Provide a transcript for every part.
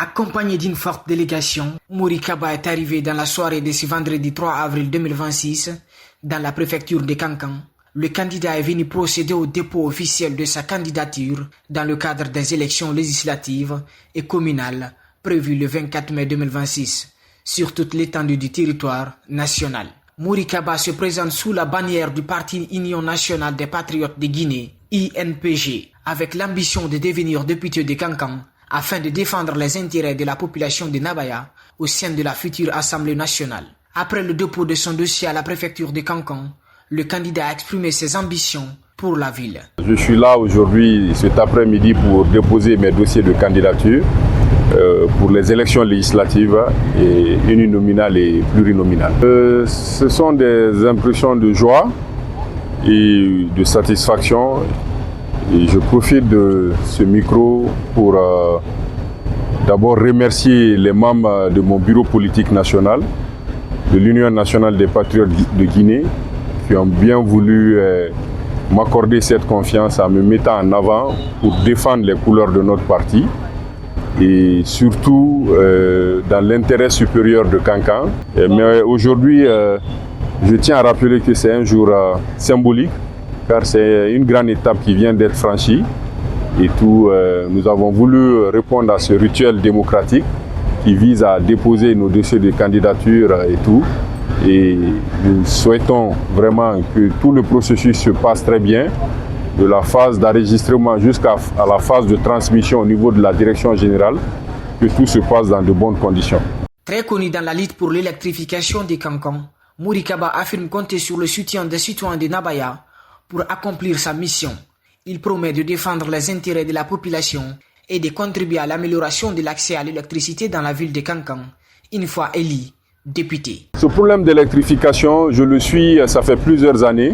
Accompagné d'une forte délégation, Mouri Kaba est arrivé dans la soirée de ce vendredi 3 avril 2026 dans la préfecture de Kankan. Le candidat est venu procéder au dépôt officiel de sa candidature dans le cadre des élections législatives et communales prévues le 24 mai 2026 sur toute l'étendue du territoire national. Mouri Kaba se présente sous la bannière du Parti Union nationale des patriotes de Guinée, INPG, avec l'ambition de devenir député de Kankan afin de défendre les intérêts de la population de Nabaya au sein de la future Assemblée nationale. Après le dépôt de son dossier à la préfecture de Kankan, le candidat a exprimé ses ambitions pour la ville. Je suis là aujourd'hui, cet après-midi, pour déposer mes dossiers de candidature pour les élections législatives et uninominales et plurinominales. Ce sont des impressions de joie et de satisfaction. Et je profite de ce micro pour d'abord remercier les membres de mon bureau politique national, de l'Union nationale des patriotes de Guinée, qui ont bien voulu m'accorder cette confiance en me mettant en avant pour défendre les couleurs de notre parti et surtout dans l'intérêt supérieur de Kankan. Mais aujourd'hui, je tiens à rappeler que c'est un jour symbolique, car c'est une grande étape qui vient d'être franchie et tout. Nous avons voulu répondre à ce rituel démocratique qui vise à déposer nos dossiers de candidature et tout. Et nous souhaitons vraiment que tout le processus se passe très bien, de la phase d'enregistrement jusqu'à la phase de transmission au niveau de la direction générale, que tout se passe dans de bonnes conditions. Très connu dans la lutte pour l'électrification des Kankan, Mouri Kaba affirme compter sur le soutien des citoyens de Nabaya pour accomplir sa mission. Il promet de défendre les intérêts de la population et de contribuer à l'amélioration de l'accès à l'électricité dans la ville de Kankan, une fois élu député. Ce problème d'électrification, je le suis, ça fait plusieurs années.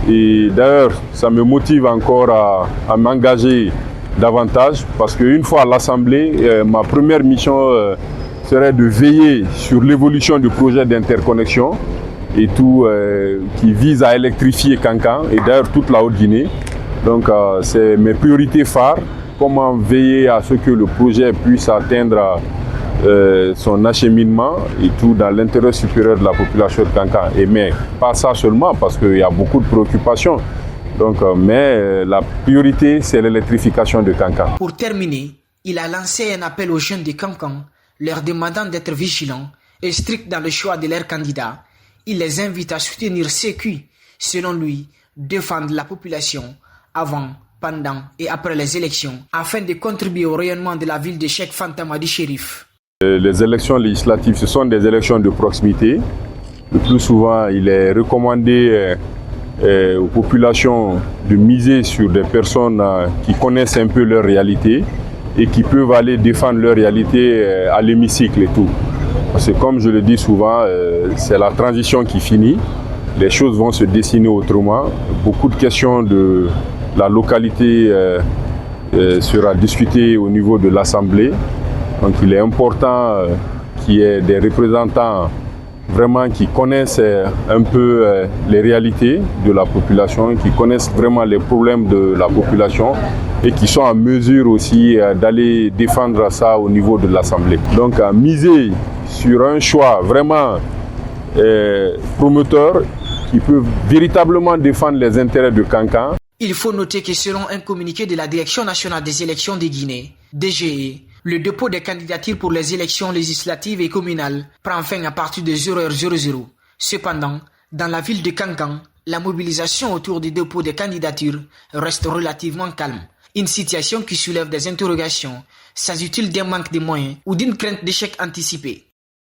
Et d'ailleurs, ça me motive encore à m'engager davantage parce qu'une fois à l'Assemblée, ma première mission serait de veiller sur l'évolution du projet d'interconnexion et tout qui vise à électrifier Kankan et d'ailleurs toute la Haute-Guinée. Donc c'est mes priorités phares, comment veiller à ce que le projet puisse atteindre son acheminement et tout dans l'intérêt supérieur de la population de Kankan. Et mais pas ça seulement parce qu'il y a beaucoup de préoccupations. Donc, mais la priorité c'est l'électrification de Kankan. Pour terminer, il a lancé un appel aux jeunes de Kankan, leur demandant d'être vigilants et stricts dans le choix de leurs candidats. Il les invite à soutenir ceux qui, selon lui, défendent la population avant, pendant et après les élections, afin de contribuer au rayonnement de la ville de Cheikh Fanta Madi Chérif. Les élections législatives, ce sont des élections de proximité. Le plus souvent, il est recommandé aux populations de miser sur des personnes qui connaissent un peu leur réalité et qui peuvent aller défendre leur réalité à l'hémicycle et tout. Parce que comme je le dis souvent, c'est la transition qui finit. Les choses vont se dessiner autrement. Beaucoup de questions de la localité sera discutée au niveau de l'Assemblée. Donc il est important qu'il y ait des représentants vraiment qui connaissent un peu les réalités de la population, qui connaissent vraiment les problèmes de la population et qui sont en mesure aussi d'aller défendre ça au niveau de l'Assemblée. Donc à miser sur un choix vraiment promoteur qui peut véritablement défendre les intérêts de Kankan. Il faut noter que selon un communiqué de la Direction nationale des élections de Guinée, DGE, le dépôt des candidatures pour les élections législatives et communales prend fin à partir de 0h00. Cependant, dans la ville de Kankan, la mobilisation autour du dépôt des candidatures reste relativement calme. Une situation qui soulève des interrogations. S'agit-il d'un manque de moyens ou d'une crainte d'échec anticipé?